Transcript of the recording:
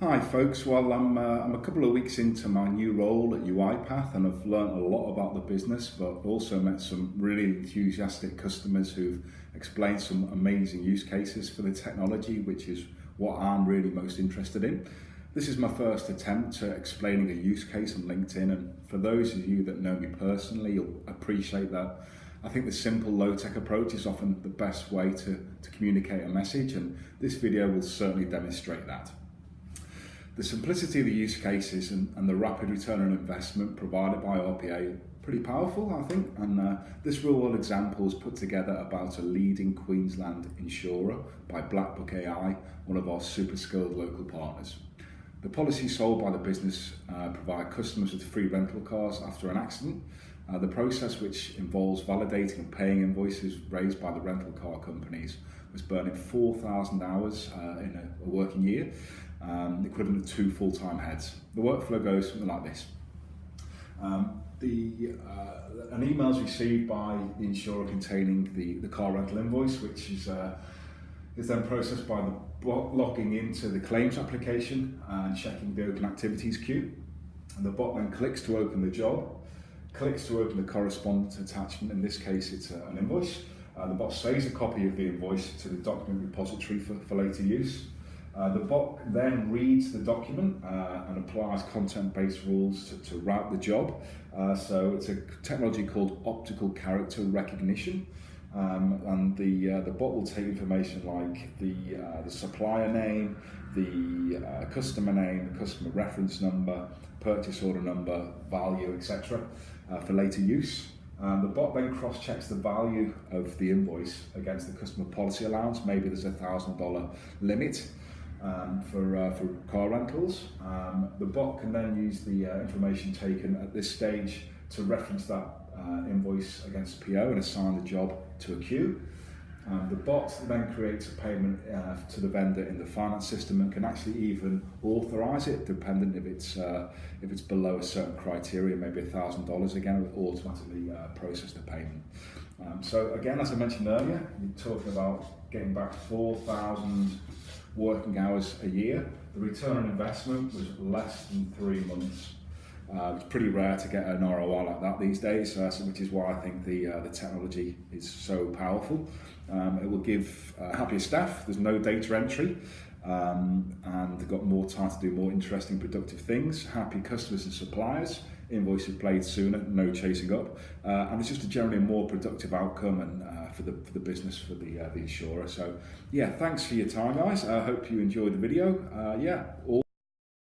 Hi folks, well I'm a couple of weeks into my new role at UiPath and I've learned a lot about the business, but also met some really enthusiastic customers who've explained some amazing use cases for the technology, which is what I'm really most interested in. This is my first attempt at explaining a use case on LinkedIn, and for those of you that know me personally, you'll appreciate that I think the simple low-tech approach is often the best way to communicate a message, and this video will certainly demonstrate that. The simplicity of the use cases and the rapid return on investment provided by RPA are pretty powerful, I think, and this real-world example is put together about a leading Queensland insurer by Blackbook AI, one of our super skilled local partners. The policies sold by the business provide customers with free rental cars after an accident. The process, which involves validating and paying invoices raised by the rental car companies, was burning 4,000 hours in a working year, equivalent to 2 full-time heads. The workflow goes something like this. An email is received by the insurer containing the car rental invoice, which is then processed by the bot logging into the claims application and checking the open activities queue. And the bot then clicks to open the job, clicks to open the correspondence attachment. In this case, it's an invoice. The bot saves a copy of the invoice to the document repository for later use. The bot then reads the document and applies content-based rules to route the job. So it's a technology called optical character recognition. And the bot will take information like the supplier name, the customer name, the customer reference number, purchase order number, value, etc. For later use. The bot then cross-checks the value of the invoice against the customer policy allowance. Maybe there's a $1,000 limit for car rentals. The bot can then use the information taken at this stage to reference that invoice against PO and assign the job to a queue. The bot then creates a payment to the vendor in the finance system and can actually even authorize it, dependent if it's below a certain criteria, maybe $1,000. Again, it will automatically process the payment. So again, as I mentioned earlier, you're talking about getting back 4,000 working hours a year. The return on investment was less than 3 months. It's pretty rare to get an ROI like that these days, which is why I think the technology is so powerful. It will give happier staff, there's no data entry, and they've got more time to do more interesting, productive things. Happy customers and suppliers, invoices paid sooner, no chasing up, and it's just generally a more productive outcome and for the business, for the insurer. So yeah, thanks for your time, guys. I hope you enjoyed the video.